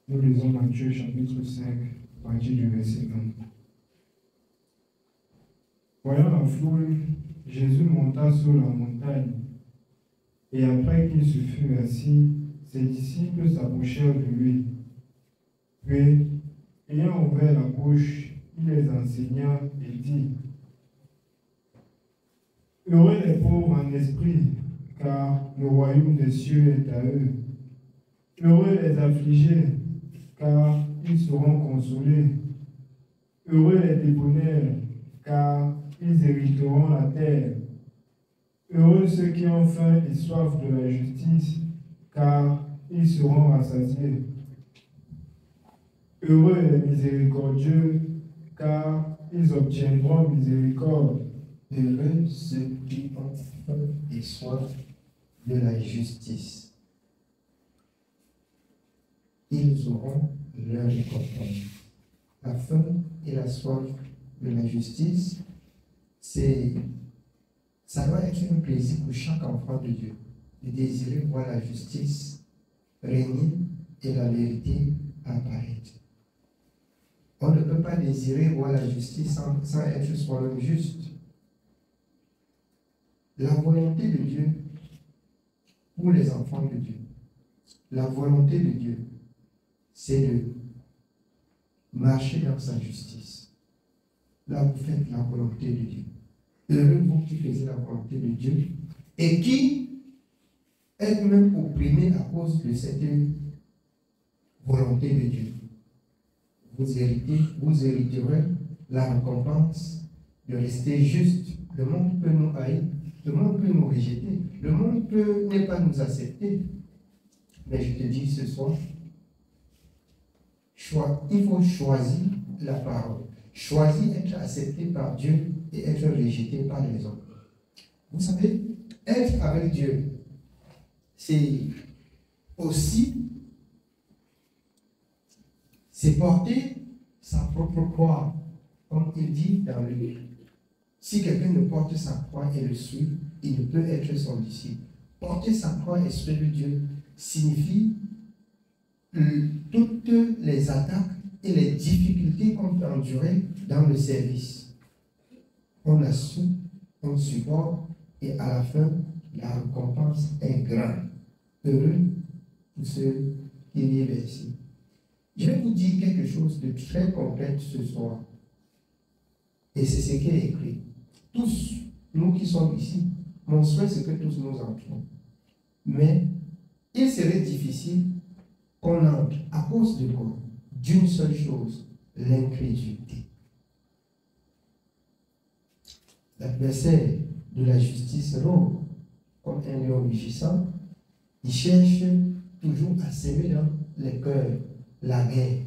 Nous lisons Matthieu chapitre 5, à partir du verset 1. Voyant la foule, Jésus monta sur la montagne, et après qu'il se fut assis, ses disciples s'approchèrent de lui. Puis, ayant ouvert la bouche, il les enseigna et dit: Heureux les pauvres en esprit, car le royaume des cieux est à eux. Heureux les affligés, car ils seront consolés. Heureux les débonnaires, car ils hériteront la terre. Heureux ceux qui ont faim et soif de la justice, car ils seront rassasiés. Heureux les miséricordieux, car ils obtiendront miséricorde. Heureux ceux qui ont faim et soif de la justice. Ils auront leur récompense. La faim et la soif de la justice, ça doit être un plaisir pour chaque enfant de Dieu, de désirer voir la justice régner et la vérité apparaître. On ne peut pas désirer voir la justice sans être soi-même juste. La volonté de Dieu pour les enfants de Dieu, la volonté de Dieu, c'est de marcher dans sa justice. Là, vous faites la volonté de Dieu. Heureux vous qui faisiez la volonté de Dieu et qui êtes même opprimés à cause de cette volonté de Dieu. Vous hériterez la récompense de rester juste. Le monde peut nous haïr, le monde peut nous rejeter, le monde peut ne pas nous accepter. Mais je te dis ce soir, il faut choisir la parole. Choisir être accepté par Dieu et être rejeté par les hommes. Vous savez, être avec Dieu, c'est aussi porter sa propre croix. Comme il dit dans le livre. Si quelqu'un ne porte sa croix et le suit, il ne peut être son disciple. Porter sa croix et suivre Dieu signifie toutes les attaques et les difficultés qu'on peut endurer dans le service. On assume, on supporte et à la fin, la récompense est grande. Heureux pour ceux qui vivent ici. Je vais vous dire quelque chose de très concret ce soir. Et c'est ce qui est écrit. Tous, nous qui sommes ici, mon souhait c'est que tous nous entrons. Mais il serait difficile qu'on entre à cause de quoi? D'une seule chose, l'incrédulité. L'adversaire de la justice rôde comme un lion rugissant. Il cherche toujours à s'aimer dans les cœurs la guerre,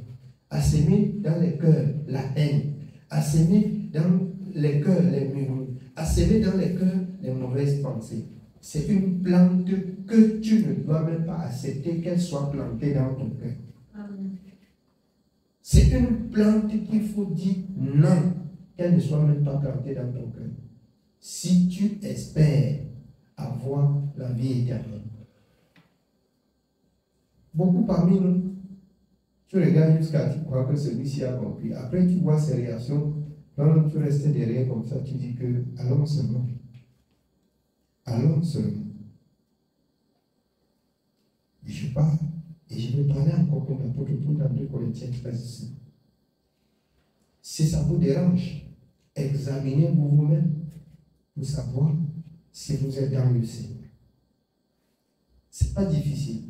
à s'aimer dans les cœurs la haine, à s'aimer dans les cœurs les murmures, à s'aimer dans les cœurs les mauvaises pensées. C'est une plante que tu ne dois même pas accepter qu'elle soit plantée dans ton cœur. C'est une plante qu'il faut dire non, qu'elle ne soit même pas plantée dans ton cœur. Si tu espères avoir la vie éternelle. Beaucoup parmi nous, tu regardes jusqu'à tu crois que celui-ci a compris. Après, tu vois ses réactions. Quand tu restes derrière comme ça, tu dis que allons seulement. Allons seulement. Et je parle. Et je vais parler encore comme l'apôtre Paul dans 2 Corinthiens 13 ici. Si ça vous dérange, examinez-vous vous-même pour savoir si vous êtes dans le Seigneur. Ce n'est pas difficile.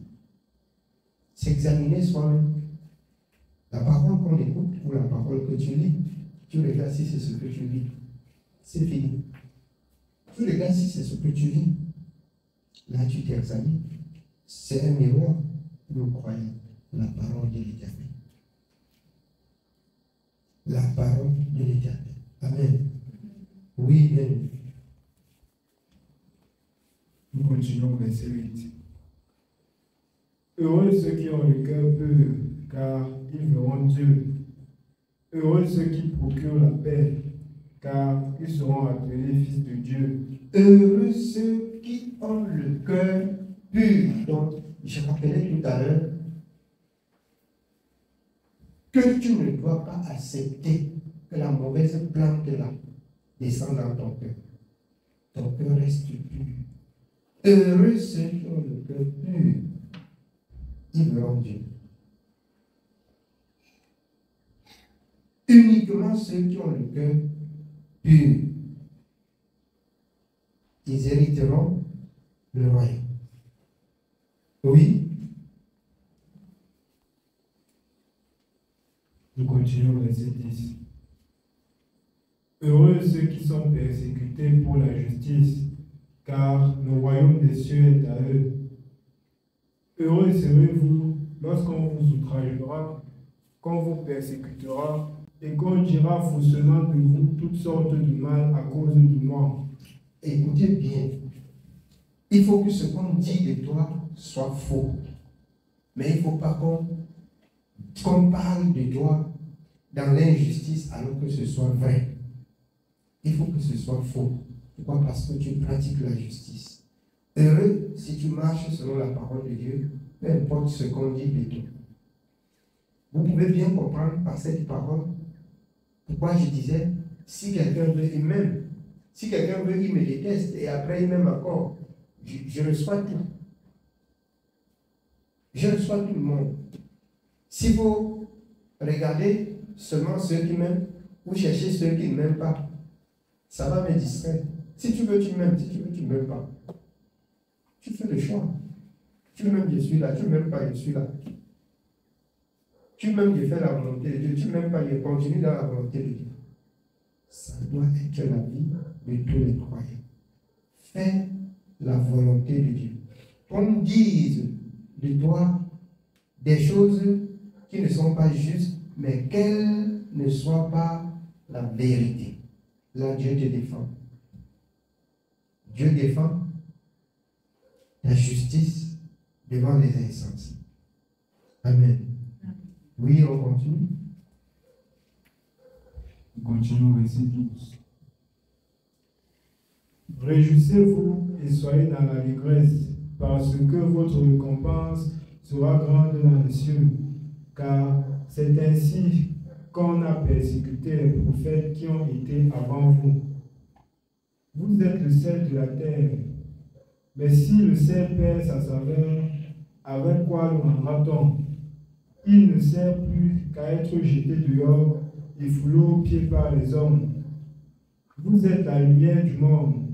S'examiner soi-même. La parole qu'on écoute ou la parole que tu lis, tu regardes si c'est ce que tu lis. C'est fini. Tu regardes si c'est ce que tu lis. Là, tu t'examines. C'est un miroir. Nous croyons la parole de l'Éternel. La parole de l'Éternel. Amen. Oui, bien. Nous continuons au verset 8. Heureux ceux qui ont le cœur pur, car ils verront Dieu. Heureux ceux qui procurent la paix, car ils seront appelés fils de Dieu. Heureux ceux qui ont le cœur pur. Donc, je rappelais tout à l'heure que tu ne dois pas accepter que la mauvaise plante là descende dans ton cœur. Ton cœur reste pur. Heureux ceux qui ont le cœur pur, ils verront Dieu. Uniquement ceux qui ont le cœur pur, ils hériteront le royaume. Oui. Nous continuons verset 10. Heureux ceux qui sont persécutés pour la justice, car le royaume des cieux est à eux. Heureux serez-vous lorsqu'on vous outragera, qu'on vous persécutera, et qu'on dira faussement de vous toutes sortes de mal à cause de moi. Écoutez bien, il faut que ce qu'on dit de toi soit faux. Mais il ne faut pas qu'on parle de toi dans l'injustice alors que ce soit vrai. Il faut que ce soit faux. Pourquoi? Parce que tu pratiques la justice. Heureux si tu marches selon la parole de Dieu, peu importe ce qu'on dit de toi. Vous pouvez bien comprendre par cette parole pourquoi je disais, si quelqu'un veut, et même, si quelqu'un veut, il me déteste, et après il m'aime encore, je reçois tout. Je reçois tout le monde. Si vous regardez seulement ceux qui m'aiment, ou cherchez ceux qui ne m'aiment pas, ça va me distraire. Si tu veux, tu m'aimes. Si tu veux, tu ne m'aimes pas. Tu fais le choix. Tu m'aimes, je suis là. Tu ne m'aimes pas, je suis là. Tu m'aimes, je fais la volonté de Dieu. Tu ne m'aimes pas, je continue dans la volonté de Dieu. Ça doit être la vie de tous les croyants. Fais la volonté de Dieu. Qu'on dise de toi des choses qui ne sont pas justes, mais qu'elles ne soient pas la vérité. Là, Dieu te défend. Dieu défend la justice devant les insensés. Amen. Oui, on continue. Nous continuons verset 12. Réjouissez-vous et soyez dans l'allégresse, parce que votre récompense sera grande dans les cieux, car c'est ainsi qu'on a persécuté les prophètes qui ont été avant vous. Vous êtes le sel de la terre, mais si le sel perd sa saveur, avec quoi le rendra-t-on? Il ne sert plus qu'à être jeté dehors et foulé aux pieds par les hommes. Vous êtes la lumière du monde.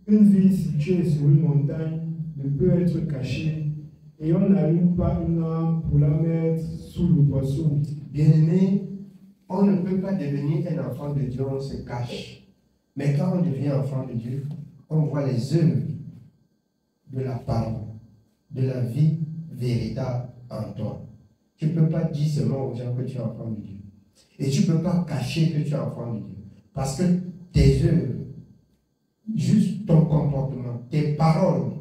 Une ville située sur une montagne ne peut être cachée, et on n'allume pas une lampe pour la mettre sous le boisseau. Bien-aimé, on ne peut pas devenir un enfant de Dieu, on se cache. Mais quand on devient enfant de Dieu, on voit les œuvres de la parole, de la vie véritable en toi. Tu ne peux pas dire seulement aux gens que tu es enfant de Dieu. Et tu ne peux pas cacher que tu es enfant de Dieu. Parce que tes œuvres, juste ton comportement, tes paroles,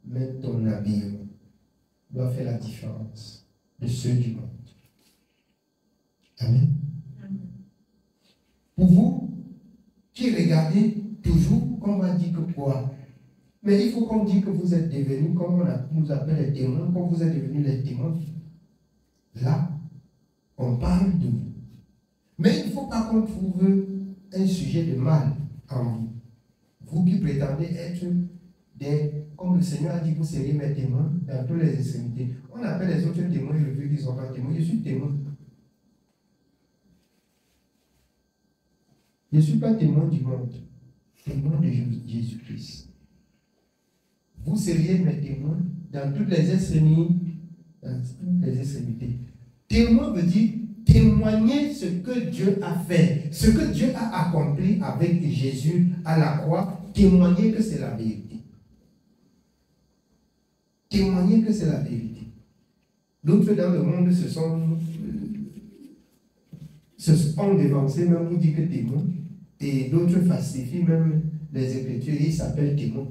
même ton habillement, doivent faire la différence de ceux du monde. Amen. Pour vous qui regardez toujours, on va dire que quoi? Mais il faut qu'on dise que vous êtes devenus, comme on nous appelle les témoins, comme vous êtes devenus les témoins. Là, on parle de vous. Mais il ne faut pas qu'on trouve un sujet de mal en vous. Vous qui prétendez être comme le Seigneur a dit, vous seriez mes témoins dans toutes les extrémités. On appelle les autres témoins, je veux qu'ils sont pas témoins. Je suis témoin. Je ne suis pas témoin du monde, témoin de Jésus-Christ. Vous seriez mes témoins dans toutes les extrémités. Témoin veut dire témoigner ce que Dieu a fait, ce que Dieu a accompli avec Jésus à la croix, témoigner que c'est la vérité. Témoigner que c'est la vérité. D'autres dans le monde ont dévancé, même vous dit que témoin, et d'autres falsifient même les Écritures, et ils s'appellent témoins,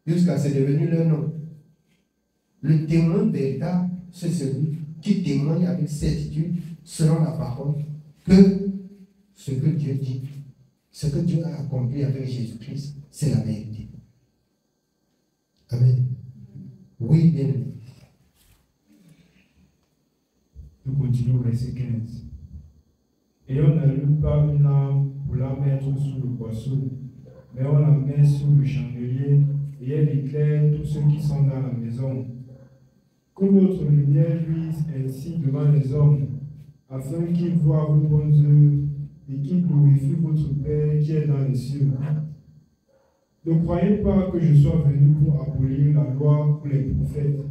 jusqu'à ce que c'est devenu leur nom. Le témoin véritable, c'est celui qui témoigne avec certitude, selon la parole, que ce que Dieu dit, ce que Dieu a accompli avec Jésus-Christ, c'est la vérité. Amen. Oui, bien. Je continue au verset 15. Et on n'allume pas une lampe pour la mettre sous le boisseau, mais on la met sous le chandelier et elle éclaire tous ceux qui sont dans la maison. Que votre lumière luise ainsi devant les hommes, afin qu'ils voient vos bonnes œuvres et qu'ils glorifient votre Père qui est dans les cieux. Ne croyez pas que je sois venu pour abolir la loi ou les prophètes.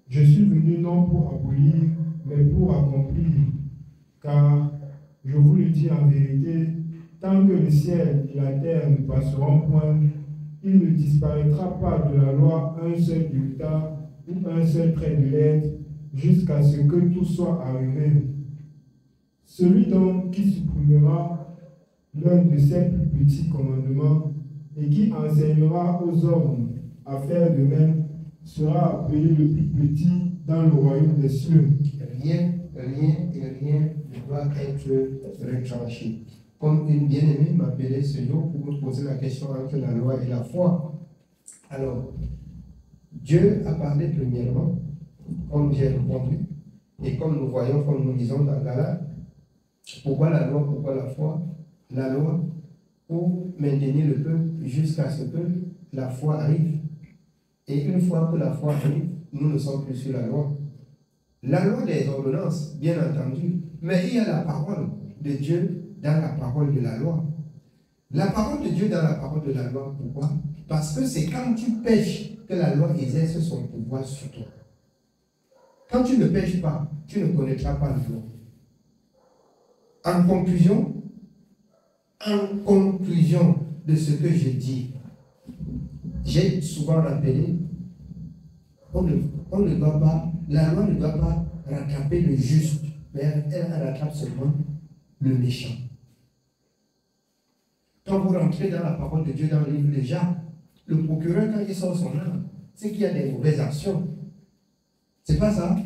Je suis venu non pour abolir, mais pour accomplir. Car, je vous le dis en vérité, tant que le ciel et la terre ne passeront point, il ne disparaîtra pas de la loi un seul iota ou un seul trait de lettre, jusqu'à ce que tout soit arrivé. Celui donc qui supprimera l'un de ces plus petits commandements et qui enseignera aux hommes à faire de même sera appelé le plus petit dans le royaume des cieux. Rien ne doit être retranché. Comme une bien-aimée m'appelait ce jour pour me poser la question entre la loi et la foi. Alors, Dieu a parlé premièrement, comme j'ai répondu, et comme nous voyons, comme nous lisons dans Galates, pourquoi la loi, pourquoi la foi? La loi pour maintenir le peuple jusqu'à ce que la foi arrive. Et une fois que la foi arrive, nous ne sommes plus sur la loi. La loi des ordonnances, bien entendu, mais il y a la parole de Dieu dans la parole de la loi. La parole de Dieu dans la parole de la loi, pourquoi? Parce que c'est quand tu pêches que la loi exerce son pouvoir sur toi. Quand tu ne pêches pas, tu ne connaîtras pas la loi. En conclusion de ce que je dis, j'ai souvent rappelé, on ne doit pas, la loi ne doit pas rattraper le juste, mais elle rattrape seulement le méchant. Quand vous rentrez dans la parole de Dieu dans le livre de Jacques, le procureur, quand il sort son âme, c'est qu'il y a des mauvaises actions. C'est pas ça?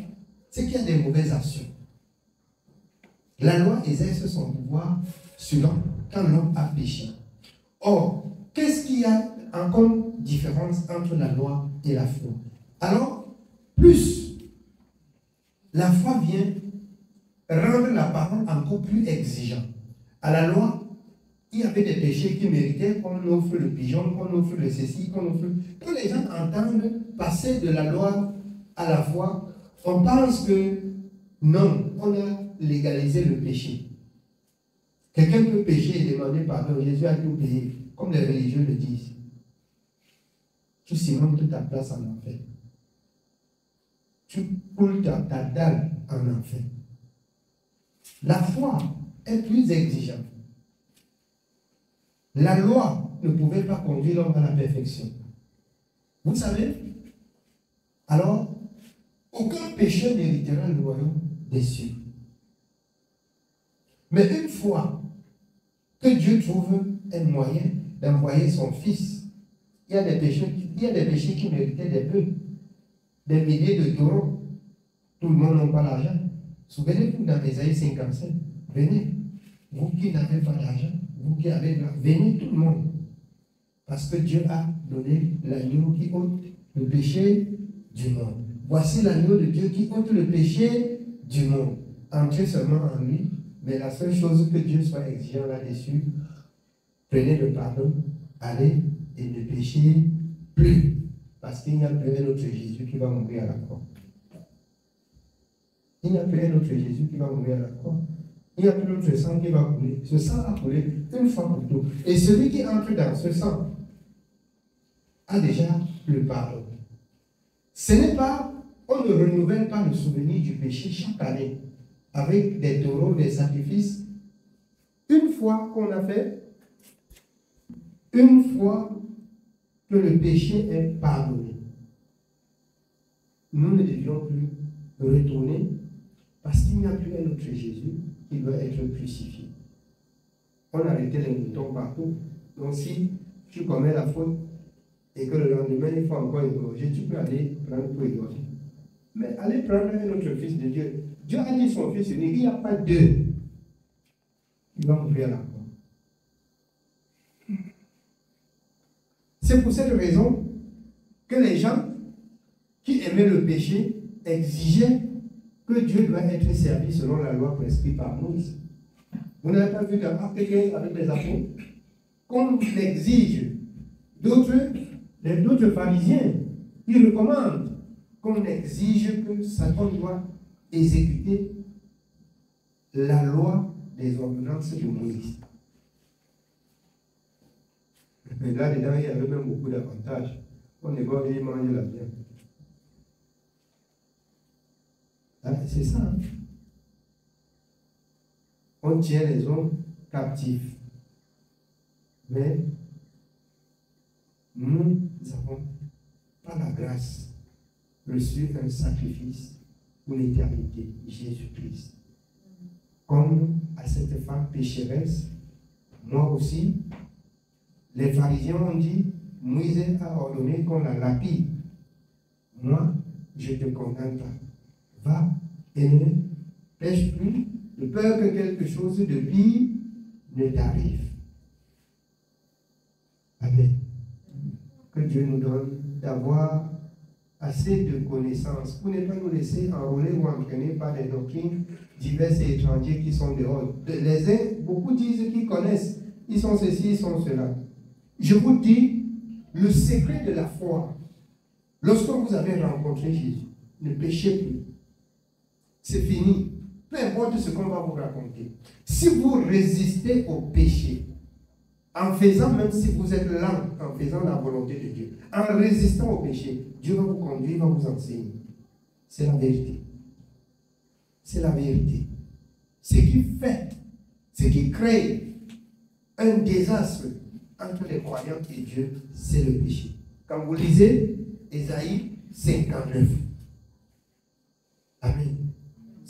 C'est qu'il y a des mauvaises actions. La loi exerce son pouvoir sur l'homme quand l'homme a péché. Or, qu'est-ce qu'il y a encore différence entre la loi et la foi? Alors, plus la foi vient rendre la parole encore plus exigeante. À la loi, il y avait des péchés qui méritaient qu'on offre le pigeon, qu'on offre le ceci, qu'on offre... Quand les gens entendent passer de la loi à la foi, on pense que non, on a légalisé le péché. Quelqu'un peut pécher et demander pardon. Jésus a tout payé, comme les religieux le disent. Tu cimentes ta place en enfer. Tu coules ta dalle en enfer. La foi est plus exigeante. La loi ne pouvait pas conduire l'homme à la perfection. Vous savez? Alors, aucun pécheur n'héritera le royaume des cieux. Mais une fois que Dieu trouve un moyen d'envoyer son Fils, il y a des péchés qui méritaient des bœufs, des milliers de taureaux. Tout le monde n'a pas l'argent. Souvenez-vous dans Ésaïe 55. Venez, vous qui n'avez pas d'argent, vous qui avez de l'argent, venez tout le monde. Parce que Dieu a donné l'agneau qui ôte le péché du monde. Voici l'agneau de Dieu qui ôte le péché du monde. Entrez seulement en lui, mais la seule chose que Dieu soit exigeant là-dessus, prenez le pardon, allez et ne péchez plus. Parce qu'il n'y a plus un autre Jésus qui va mourir à la croix. Il n'y a plus un autre Jésus qui va mourir à la croix. Il n'y a plus d'autre sang qui va couler. Ce sang a coulé une fois pour toutes. Et celui qui entre dans ce sang a déjà le pardon. Ce n'est pas, on ne renouvelle pas le souvenir du péché chaque année avec des taureaux, des sacrifices. Une fois qu'on a fait, une fois que le péché est pardonné, nous ne devions plus retourner parce qu'il n'y a plus un autre Jésus qui doit être crucifié. On a arrêté les moutons partout. Donc si tu commets la faute et que le lendemain il faut encore égorger, tu peux aller prendre pour égorger. Mais allez prendre un autre fils de Dieu. Dieu a dit son fils unique, il n'y a pas deux. Il va mourir à la croix. C'est pour cette raison que les gens qui aimaient le péché exigeaient que Dieu doit être servi selon la loi prescrite par Moïse. Vous n'avez pas vu dans Acte 15 avec les apôtres, qu'on exige d'autres pharisiens, ils recommandent qu'on exige que Satan doit exécuter la loi des ordonnances de Moïse. Mais là-dedans, il y avait même beaucoup d'avantages. On est bon, il mange la viande. Ah, c'est ça. Hein? On tient les hommes captifs. Mais nous avons, par la grâce, reçu un sacrifice pour l'éternité, Jésus-Christ. Comme à cette femme pécheresse, moi aussi, les pharisiens ont dit, Moïse a ordonné qu'on la lapide. Moi, je te condamne pas. Va et ne pêche plus, de peur que quelque chose de pire ne t'arrive. Amen. Que Dieu nous donne d'avoir assez de connaissances pour ne pas nous laisser enrôler ou entraîner par des doctrines diverses et étrangères qui sont dehors. Les uns, beaucoup disent qu'ils connaissent, ils sont ceci, ils sont cela. Je vous dis, le secret de la foi, lorsque vous avez rencontré Jésus, ne péchez plus. C'est fini. Peu importe ce qu'on va vous raconter. Si vous résistez au péché, en faisant, même si vous êtes lent, en faisant la volonté de Dieu, en résistant au péché, Dieu va vous conduire, va vous enseigner. C'est la vérité. C'est la vérité. Ce qui crée un désastre entre les croyants et Dieu, c'est le péché. Quand vous lisez Ésaïe 59, amen.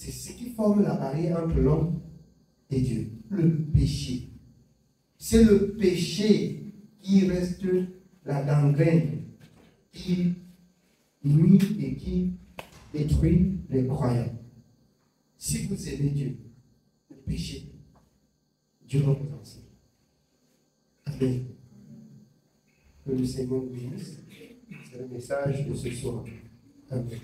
C'est ce qui forme la barrière entre l'homme et Dieu, le péché. C'est le péché qui reste la gangrène, qui nuit et qui détruit les croyants. Si vous aimez Dieu, ne péchez pas. Dieu va vous enseigner. Amen. Que le Seigneur nous bénisse. C'est le message de ce soir. Amen.